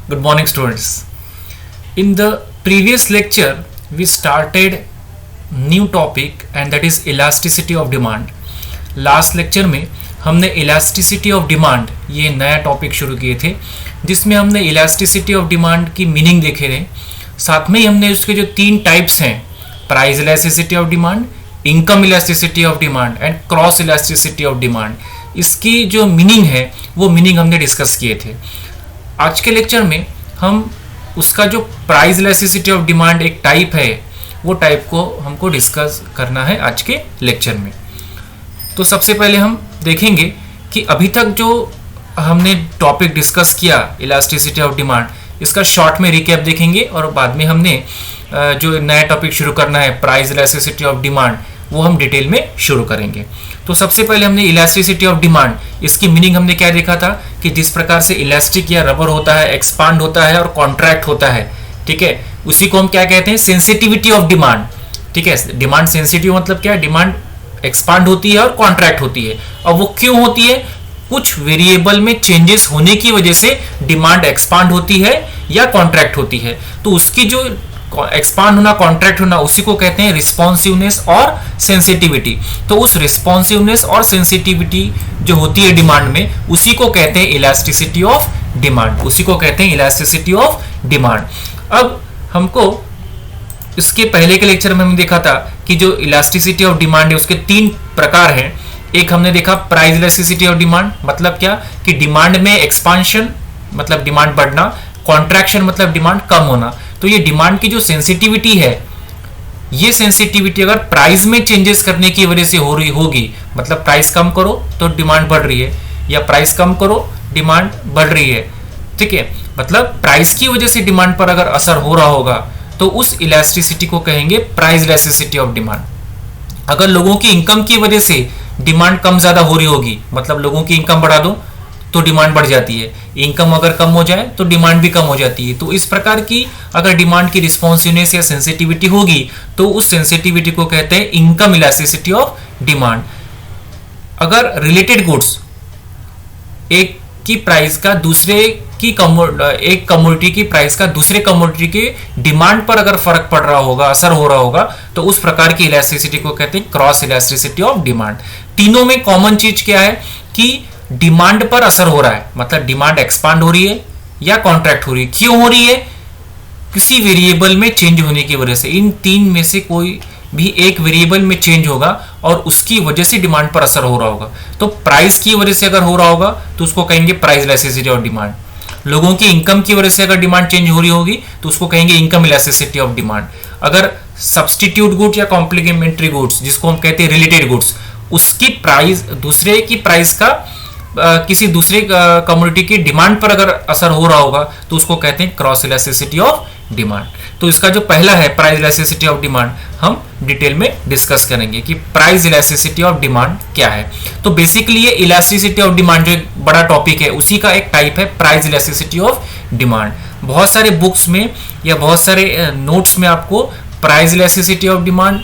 Good morning, students. In the previous lecture, we started new topic and that is elasticity of demand. Last lecture में हमने elasticity of demand ये नया topic शुरू किए थे, जिसमें हमने elasticity of demand की मीनिंग देखे थे. साथ में ही हमने उसके जो तीन टाइप्स हैं, price elasticity of demand, income elasticity of demand and cross elasticity of demand, इसकी जो मीनिंग है वो मीनिंग हमने डिस्कस किए थे. आज के लेक्चर में हम उसका जो प्राइस इलास्टिसिटी ऑफ डिमांड एक टाइप है, वो टाइप को हमको डिस्कस करना है आज के लेक्चर में. तो सबसे पहले हम देखेंगे कि अभी तक जो हमने टॉपिक डिस्कस किया इलास्टिसिटी ऑफ डिमांड, इसका शॉर्ट में रिकैप देखेंगे और बाद में हमने जो नया टॉपिक शुरू करना है प्राइस इलास्टिसिटी ऑफ डिमांड, वो हम डिटेल में शुरू करेंगे. तो सबसे पहले हमने इलास्टिसिटी ऑफ डिमांड, इसकी मीनिंग हमने क्या देखा था कि जिस प्रकार से इलास्टिक या रबर होता है, एक्सपांड होता है और कॉन्ट्रैक्ट होता है, ठीक है, उसी को हम क्या कहते हैं, सेंसिटिविटी ऑफ डिमांड. ठीक है, डिमांड सेंसिटिव मतलब क्या, डिमांड एक्सपांड होती है और कॉन्ट्रैक्ट होती है. अब वो क्यों होती है, कुछ वेरिएबल में चेंजेस होने की वजह से डिमांड एक्सपांड होती है या कॉन्ट्रैक्ट होती है. तो उसकी जो एक्सपांड होना, कॉन्ट्रैक्ट होना, उसी को कहते हैं रिस्पॉन्सिवनेस और सेंसिटिविटी. तो उस रिस्पॉन्सिवनेस और सेंसिटिविटी जो होती है डिमांड में, उसी को कहते हैं इलास्टिसिटी ऑफ डिमांड, उसी को कहते हैं इलास्टिसिटी ऑफ डिमांड. अब हमको इसके पहले के लेक्चर में हमने देखा था कि जो इलास्टिसिटी ऑफ डिमांड है उसके तीन प्रकार हैं. एक हमने देखा प्राइस इलास्टिसिटी ऑफ डिमांड, मतलब क्या कि डिमांड में एक्सपांशन मतलब डिमांड बढ़ना, कॉन्ट्रैक्शन मतलब डिमांड कम होना. तो ये डिमांड की जो सेंसिटिविटी है, ये सेंसिटिविटी अगर प्राइस में चेंजेस करने की वजह से हो रही होगी, मतलब प्राइस कम करो तो डिमांड बढ़ रही है, या प्राइस कम करो डिमांड बढ़ रही है, ठीक है, मतलब प्राइस की वजह से डिमांड पर अगर असर हो रहा होगा तो उस इलास्टिसिटी को कहेंगे प्राइस इलास्टिसिटी ऑफ डिमांड. अगर लोगों की इनकम की वजह से डिमांड कम ज्यादा हो रही होगी, मतलब लोगों की इनकम बढ़ा दो तो डिमांड बढ़ जाती है, इनकम अगर कम हो जाए तो डिमांड भी कम हो जाती है. तो इस प्रकार की अगर डिमांड की रिस्पॉन्सिवनेस या सेंसिटिविटी होगी तो उस सेंसिटिविटी को कहते हैं इनकम इलास्टिसिटी ऑफ डिमांड. अगर रिलेटेड गुड्स, एक की प्राइस का दूसरे की एक कमोडिटी की प्राइस का दूसरे कमोडिटी की डिमांड पर अगर फर्क पड़ रहा होगा, असर हो रहा होगा, तो उस प्रकार की इलास्टिसिटी को कहते हैं क्रॉस इलास्टिसिटी ऑफ डिमांड. तीनों में कॉमन चीज क्या है कि डिमांड पर असर हो रहा है, मतलब डिमांड एक्सपांड हो रही है या कॉन्ट्रैक्ट हो रही है. क्यों हो रही है, किसी वेरिएबल में चेंज होने की वजह से. इन तीन में से कोई भी एक वेरिएबल में चेंज होगा और उसकी वजह से डिमांड पर असर हो रहा होगा. तो प्राइस की वजह से अगर हो रहा होगा तो उसको कहेंगे प्राइस इलास्टिसिटी ऑफ डिमांड. लोगों की इनकम की वजह से अगर डिमांड चेंज हो रही होगी तो उसको कहेंगे इनकम इलास्टिसिटी ऑफ डिमांड. अगर सब्स्टिट्यूट गुड्स या कॉम्प्लीमेंट्री गुड्स, जिसको हम कहते हैं रिलेटेड गुड्स, उसकी प्राइस दूसरे की प्राइस का किसी दूसरे कमोडिटी की डिमांड पर अगर असर हो रहा होगा तो उसको कहते हैं क्रॉस इलास्टिसिटी ऑफ डिमांड. तो इसका जो पहला है प्राइस इलास्टिसिटी ऑफ डिमांड, हम डिटेल में डिस्कस करेंगे कि प्राइस इलास्टिसिटी ऑफ डिमांड क्या है. तो बेसिकली ये इलास्टिसिटी ऑफ डिमांड जो बड़ा टॉपिक है, उसी का एक टाइप है प्राइस इलास्टिसिटी ऑफ डिमांड. बहुत सारे बुक्स में या बहुत सारे नोट्स में आपको प्राइस इलास्टिसिटी ऑफ डिमांड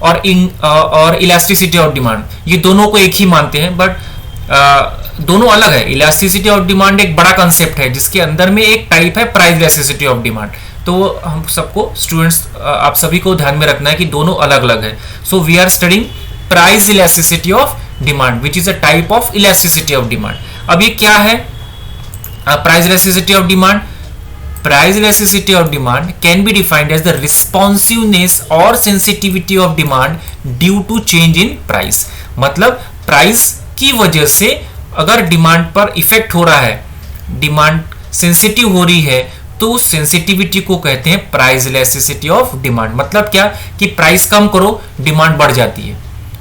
और इलास्टिसिटी ऑफ डिमांड, ये दोनों को एक ही मानते हैं, बट दोनों अलग है. इलास्टिसिटी ऑफ डिमांड एक बड़ा कंसेप्ट है जिसके अंदर में एक टाइप है प्राइस इलास्टिसिटी ऑफ डिमांड. तो हम सबको स्टूडेंट्स, आप सभी को ध्यान में रखना है कि दोनों अलग अलग है. So we are studying price elasticity of demand which is a type of elasticity of demand. अब ये क्या है price elasticity of demand? Price elasticity of demand can be defined as the responsiveness or sensitivity of demand due to change in price. मतलब price की वजह से अगर demand पर इफेक्ट हो रहा है, डिमांड सेंसिटिव हो रही है, तो उस सेंसिटिविटी को कहते हैं प्राइस इलास्टिसिटी ऑफ डिमांड. मतलब क्या कि प्राइस कम करो डिमांड बढ़ जाती है,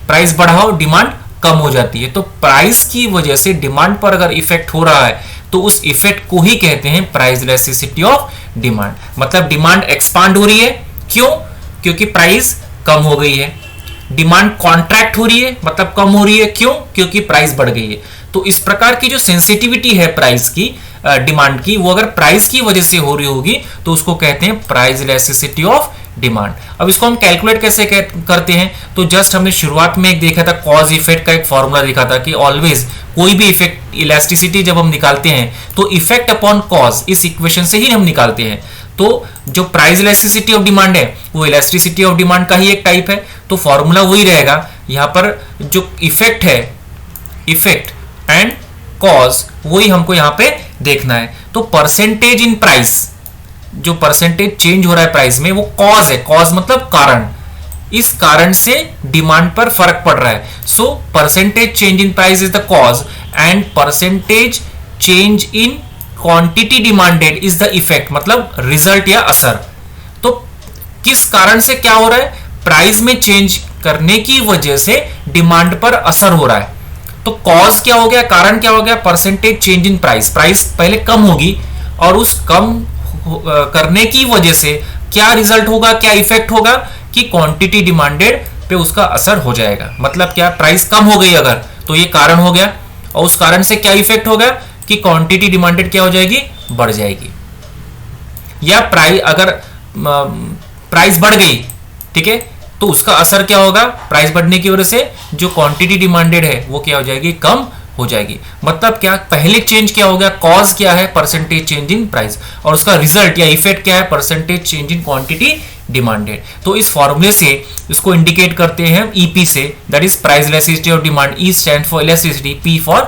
प्राइस बढ़ाओ डिमांड कम हो जाती है. तो प्राइस की वजह से डिमांड पर अगर इफेक्ट हो रहा है तो उस इफेक्ट को ही कहते हैं प्राइस इलास्टिसिटी ऑफ डिमांड. मतलब डिमांड एक्सपांड हो रही है, क्यों, क्योंकि प्राइस कम हो गई है. डिमांड कॉन्ट्रैक्ट हो रही है, मतलब कम हो रही है, क्यों, क्योंकि प्राइस बढ़ गई है. तो इस प्रकार की जो सेंसिटिविटी है प्राइस की, डिमांड की, वो अगर प्राइस की वजह से हो रही होगी तो उसको कहते हैं प्राइस इलास्टिसिटी ऑफ डिमांड। अब इसको हम कैलकुलेट कैसे करते हैं, तो जस्ट हमने शुरुआत में एक देखा था कॉज इफेक्ट का एक फॉर्मूला देखा था कि ऑलवेज कोई भी इफेक्ट इलास्टिसिटी जब हम निकालते हैं तो इफेक्ट अपॉन कॉज इस इक्वेशन से ही हम निकालते हैं। तो जो प्राइस इलास्टिसिटी ऑफ डिमांड है वो इलास्टिसिटी ऑफ डिमांड का ही एक टाइप है, तो फॉर्मूला वही रहेगा। यहाँ पर जो इफेक्ट है, इफेक्ट एंड कॉज, वही हमको यहाँ पे देखना है। तो परसेंटेज इन प्राइस, जो परसेंटेज चेंज हो रहा है प्राइस में, वो कॉज है। कॉज मतलब कारण, इस कारण से डिमांड पर फर्क पड़ रहा है। So percentage change in price is the cause and percentage change in quantity demanded is the effect, मतलब रिजल्ट या असर। तो किस कारण से क्या हो रहा है, प्राइस में चेंज करने की वजह से डिमांड पर असर हो रहा है। तो कॉज क्या हो गया, कारण क्या हो गया, percentage change in price. Price पहले कम होगी और उस कम करने की वजह से क्या रिजल्ट होगा, क्या इफेक्ट होगा कि क्वांटिटी डिमांडेड पे उसका असर हो जाएगा। मतलब क्या, प्राइस कम हो गई अगर, तो ये कारण हो गया, और उस कारण से क्या इफेक्ट होगा कि क्वांटिटी डिमांडेड क्या हो जाएगी, बढ़ जाएगी। या प्राइस, अगर प्राइस बढ़ गई, ठीक है, तो उसका असर क्या होगा, प्राइस बढ़ने की वजह से जो क्वांटिटी डिमांडेड है वो क्या हो जाएगी, कम हो जाएगी। मतलब क्या, पहले चेंज क्या हो गया, कॉज क्या है, परसेंटेज चेंज इन प्राइस, और उसका रिजल्ट या इफेक्ट क्या है, percentage change in quantity demanded. तो इस फॉर्मूले से इसको इंडिकेट करते हैं ईपी से, that is price elasticity of demand. E stand for elasticity, P for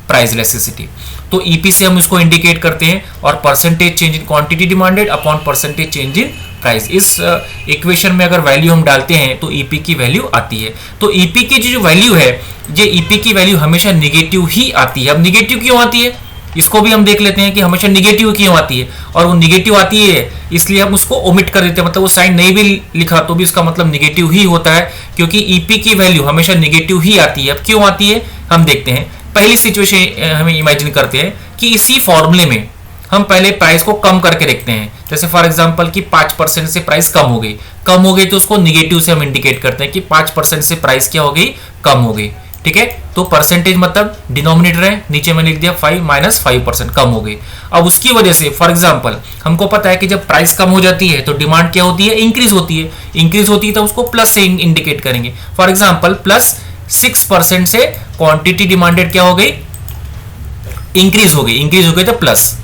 price elasticity. तो ईपी से हम इसको इंडिकेट करते हैं, और percentage change in quantity demanded upon percentage change in price. इस इक्वेशन में अगर वैल्यू हम डालते हैं तो ईपी की वैल्यू आती है। तो ईपी की जो वैल्यू है, ये ईपी की वैल्यू हमेशा निगेटिव ही आती है। अब निगेटिव क्यों आती है, इसको भी हम देख लेते हैं कि हमेशा निगेटिव क्यों आती है। और वो निगेटिव आती है इसलिए हम उसको ओमिट कर देते हैं, मतलब वो साइन नहीं भी लिखा तो भी इसका मतलब निगेटिव ही होता है, क्योंकि ईपी की वैल्यू हमेशा निगेटिव ही आती है। अब क्यों आती है हम देखते हैं। पहली सिचुएशन हमें इमेजिन करते हैं कि इसी फॉर्मूले में हम पहले प्राइस को कम करके देखते हैं। जैसे फॉर एग्जांपल कि 5% से प्राइस कम हो गई तो उसको निगेटिव से हम इंडिकेट करते हैं कि 5% से प्राइस क्या हो गई, कम हो गई। ठीक है, तो परसेंटेज मतलब डिनोमिनेटर है, नीचे मैंने लिख दिया 5 माइनस 5% कम हो गई। अब उसकी वजह से फॉर एग्जांपल हमको पता है कि जब प्राइस कम हो जाती है तो डिमांड क्या होती है, इंक्रीज होती है। इंक्रीज होती है तो उसको प्लस से इंडिकेट करेंगे। फॉर एग्जांपल प्लस 6% से क्वांटिटी डिमांडेड क्या हो गई, इंक्रीज हो गई तो प्लस,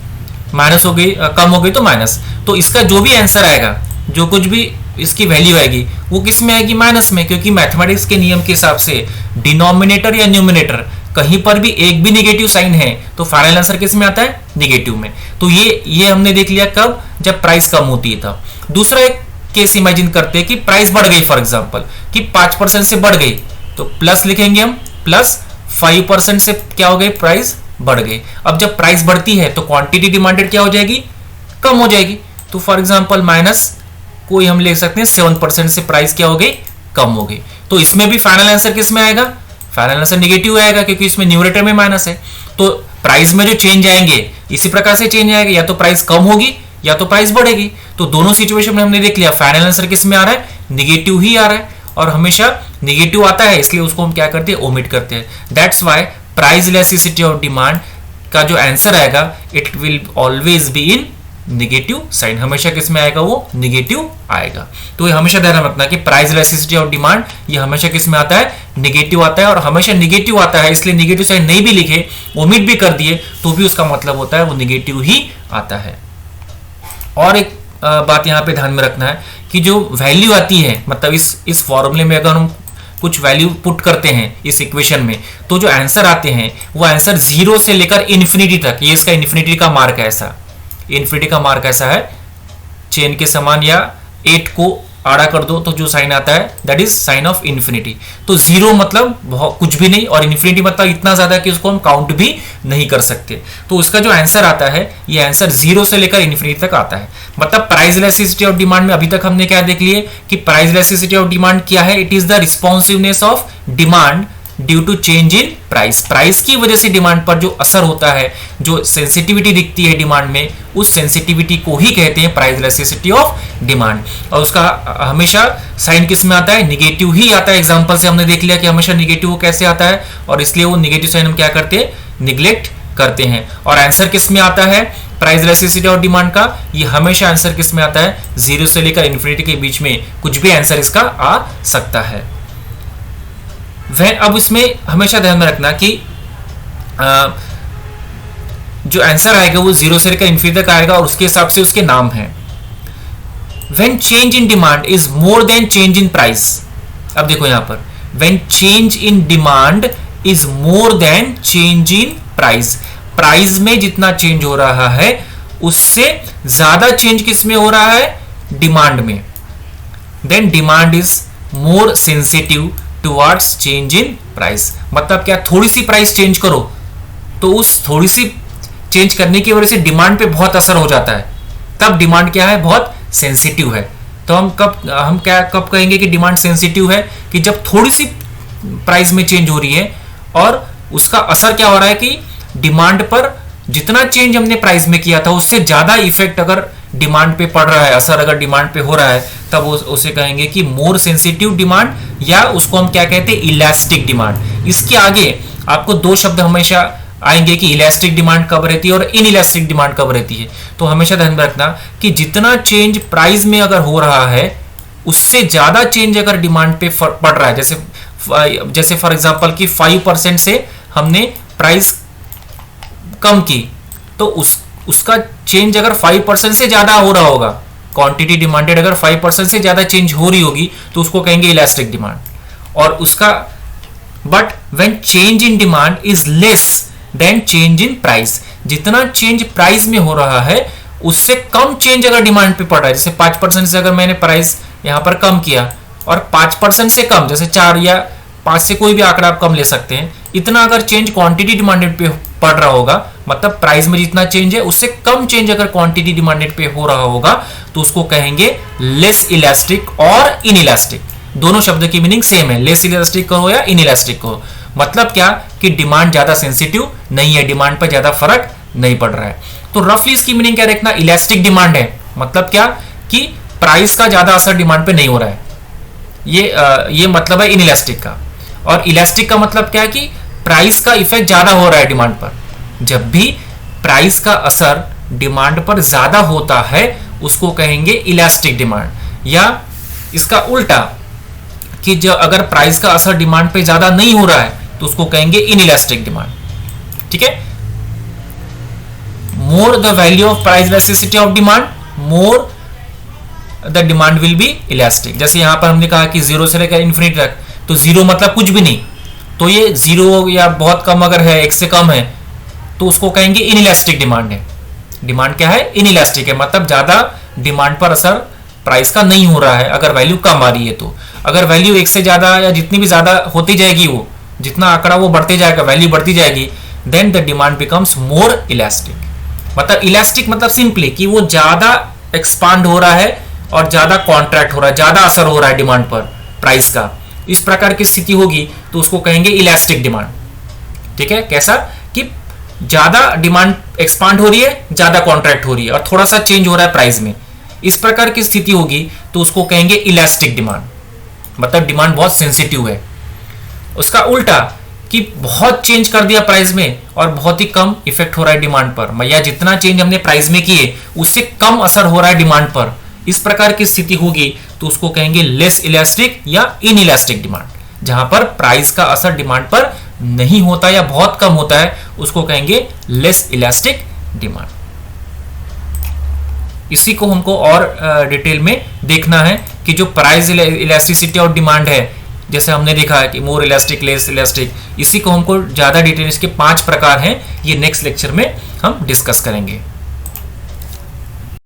माइनस हो गई, कम हो गई तो माइनस। तो इसका जो भी आंसर आएगा, जो कुछ भी इसकी वैल्यू आएगी, वो किस में आएगी, माइनस में, क्योंकि मैथमेटिक्स के नियम के हिसाब से डिनोमिनेटर या न्यूमिनेटर कहीं पर भी एक भी नेगेटिव साइन है तो फाइनल आंसर किस में आता है, नेगेटिव में। तो ये हमने देख लिया कब, जब प्राइस कम होती है तब। दूसरा एक केस इमेजिन करते हैं कि प्राइस बढ़ गई, फॉर एग्जांपल कि 5% से बढ़ गई, तो प्लस लिखेंगे हम, प्लस 5% से क्या हो गई, प्राइस बढ़ गई। अब जब प्राइस बढ़ती है तो क्वांटिटी डिमांडेड क्या हो जाएगी, कम हो जाएगी। तो फॉर एग्जांपल माइनस कोई हम ले सकते हैं 7% से प्राइस क्या हो गई, कम हो गई। तो इसमें भी फाइनल आंसर किस में आएगा, फाइनल आंसर नेगेटिव आएगा, क्योंकि इसमें न्यूमरेटर में माइनस है। तो प्राइस में जो चेंज आएंगे इसी प्रकार से चेंज आएगा, या तो प्राइस कम होगी या तो प्राइस बढ़ेगी। तो दोनों सिचुएशन में हमने देख लिया फाइनल आंसर किस में आ रहा है, निगेटिव ही आ रहा है, और हमेशा निगेटिव आता है इसलिए उसको हम क्या करते हैं, ओमिट करते हैं। That's why price elasticity of demand का जो आंसर आएगा it will always be in negative sign, हमेशा किस में आएगा, वो निगेटिव आएगा। तो ये हमेशा ध्यान रखना कि प्राइस इलास्टिसिटी ऑफ डिमांड ये हमेशा किस में आता है, निगेटिव आता है, और हमेशा निगेटिव आता है इसलिए निगेटिव साइन नहीं भी लिखे, ओमिट भी कर दिए तो भी उसका मतलब होता है वो निगेटिव ही आता है। और एक बात यहाँ पे ध्यान में रखना है कि जो वैल्यू आती है, मतलब इस फॉर्मूले में अगर हम कुछ वैल्यू पुट करते हैं इस इक्वेशन में, तो जो आंसर आते हैं वो आंसर 0 से लेकर इन्फिनिटी तक, ये इसका इन्फिनिटी का मार्क है, ऐसा इन्फिनिटी का मार्क ऐसा है, चेन के समान, या 8 को आड़ा कर दो तो जो साइन आता है that is sine of infinity. तो 0 मतलब बहुत कुछ भी नहीं, और इन्फिनिटी मतलब इतना ज्यादा कि उसको हम काउंट भी नहीं कर सकते। तो उसका जो आंसर आता है ये आंसर 0 से लेकर इन्फिनिटी तक आता है। मतलब प्राइस इलास्टिसिटी ऑफ डिमांड में अभी तक हमने क्या देख लिए कि प्राइस इलास्टिसिटी ऑफ डिमांड क्या है, it is the responsiveness of demand due to change in price. Price की वजह से डिमांड पर जो असर होता है, जो सेंसिटिविटी दिखती है डिमांड में, उस सेंसिटिविटी को ही कहते हैं प्राइस इलास्टिसिटी ऑफ डिमांड। और उसका हमेशा साइन किस में आता है, निगेटिव ही आता है। एग्जांपल से हमने देख लिया कि हमेशा निगेटिव कैसे आता है, और इसलिए वो निगेटिव साइन हम क्या करते हैं, निग्लेक्ट करते हैं। और आंसर किस में आता है, प्राइस इलास्टिसिटी ऑफ डिमांड का, ये हमेशा आंसर किस में आता है, 0 से लेकर इन्फिनिटी के बीच में कुछ भी आंसर इसका आ सकता है। अब इसमें हमेशा ध्यान में रखना कि जो आंसर आएगा वो 0 से लेकर इन्फिनिटी तक आएगा और उसके हिसाब से उसके नाम है। When change in demand is more than change in price, अब देखो यहां पर when change in demand is more than change in price, price में जितना चेंज हो रहा है उससे ज्यादा चेंज किस में हो रहा है, डिमांड में, then demand is more sensitive towards change in price। मतलब क्या, थोड़ी सी प्राइस चेंज करो तो उस थोड़ी सी चेंज करने की वजह से डिमांड पे बहुत असर हो जाता है, तब डिमांड क्या है, बहुत सेंसिटिव है। तो हम कब कहेंगे कि डिमांड सेंसिटिव है, कि जब थोड़ी सी प्राइस में चेंज हो रही है और उसका असर क्या हो रहा है कि डिमांड पर जितना चेंज हमने प्राइस में किया था उससे ज्यादा इफेक्ट अगर डिमांड पे पड़ रहा है, असर अगर डिमांड पे हो रहा है, तब उसे कहेंगे कि मोर सेंसिटिव डिमांड, या उसको हम क्या कहते हैं, इलास्टिक डिमांड। इसके आगे आपको दो शब्द हमेशा आएंगे कि इलास्टिक डिमांड कब रहती है और इनइलास्टिक डिमांड कब रहती है। तो हमेशा ध्यान में रखना कि जितना चेंज प्राइस में अगर हो रहा है उससे ज्यादा चेंज अगर डिमांड पे पड़ रहा है, जैसे फॉर एग्जांपल कि 5% से हमने प्राइस कम की, तो उसका चेंज अगर 5% से ज्यादा हो रहा होगा, क्वांटिटी डिमांडेड अगर 5% से ज्यादा चेंज हो रही होगी तो उसको कहेंगे इलास्टिक डिमांड। और उसका but when change in demand is less than change in price, जितना चेंज प्राइस में हो रहा है उससे कम चेंज अगर डिमांड पे पड़ रहा है, जैसे 5% से अगर मैंने प्राइस यहां पर कम किया और 5% से कम, जैसे 4 या 5 से कोई भी आंकड़ा आप कम ले सकते हैं, इतना अगर चेंज क्वांटिटी डिमांडेड पे पड़ रहा होगा, मतलब प्राइस में जितना चेंज है उससे कम चेंज अगर क्वांटिटी डिमांडेड पे हो रहा होगा तो उसको कहेंगे लेस इलास्टिक और इनइलास्टिक। दोनों शब्द की मीनिंग सेम है, लेस इलास्टिक कहो या इनइलास्टिक कहो। मतलब क्या कि डिमांड ज्यादा सेंसिटिव नहीं है, डिमांड पर ज्यादा फर्क नहीं पड़ रहा है। तो रफली इसकी मीनिंग क्या देखना, इलास्टिक डिमांड है, मतलब क्या कि प्राइस का ज्यादा असर डिमांड पे नहीं हो रहा है, ये मतलब है इनइलास्टिक का। और इलास्टिक का मतलब क्या है कि प्राइस का इफेक्ट ज्यादा हो रहा है डिमांड पर। जब भी प्राइस का असर डिमांड पर ज्यादा होता है उसको कहेंगे इलास्टिक डिमांड। या इसका उल्टा कि जो अगर प्राइस का असर डिमांड पे ज्यादा नहीं हो रहा है तो उसको कहेंगे इनइलास्टिक डिमांड। ठीक है, more the value of price elasticity of demand, more the demand will be elastic. जैसे यहां पर हमने कहा कि 0 से लेकर इन्फिनिटी तक, तो 0 मतलब कुछ भी नहीं, तो ये 0 या बहुत कम अगर है, 1 से कम है, तो उसको कहेंगे इनइलास्टिक डिमांड है। डिमांड क्या है, इनइलास्टिक है, मतलब ज्यादा डिमांड पर असर प्राइस का नहीं हो रहा है अगर वैल्यू कम आ रही है। तो अगर वैल्यू 1 से ज्यादा या जितनी भी ज्यादा होती जाएगी, वो जितना आंकड़ा वो बढ़ते जाएगा, वैल्यू बढ़ती जाएगी, then the demand becomes more elastic. मतलब इलास्टिक मतलब सिंपली कि वो ज्यादा एक्सपांड हो रहा है और ज्यादा कॉन्ट्रैक्ट हो रहा है, ज्यादा असर हो रहा है डिमांड पर प्राइस का। इस प्रकार की स्थिति होगी तो उसको कहेंगे इलास्टिक डिमांड। ठीक है, कैसा कि ज्यादा डिमांड एक्सपांड हो रही है, ज्यादा कॉन्ट्रैक्ट हो रही है और थोड़ा सा चेंज हो रहा है प्राइस में, इस प्रकार की स्थिति होगी तो उसको कहेंगे इलास्टिक डिमांड। मतलब डिमांड बहुत सेंसिटिव है। उसका उल्टा कि बहुत चेंज कर दिया प्राइस में और बहुत ही कम इफेक्ट हो रहा है डिमांड पर, या जितना चेंज हमने प्राइस में किए उससे कम असर हो रहा है डिमांड पर, इस प्रकार की स्थिति होगी तो उसको कहेंगे लेस इलास्टिक या इनइलास्टिक डिमांड। जहां पर प्राइस का असर डिमांड पर नहीं होता या बहुत कम होता है उसको कहेंगे लेस इलास्टिक डिमांड। इसी को हमको और डिटेल में देखना है कि जो प्राइस इलास्टिसिटी और डिमांड है, जैसे हमने देखा है कि मोर इलास्टिक, लेस इलास्टिक, इसी को हमको ज्यादा डिटेल, इसके 5 प्रकार हैं, ये नेक्स्ट लेक्चर में हम डिस्कस करेंगे।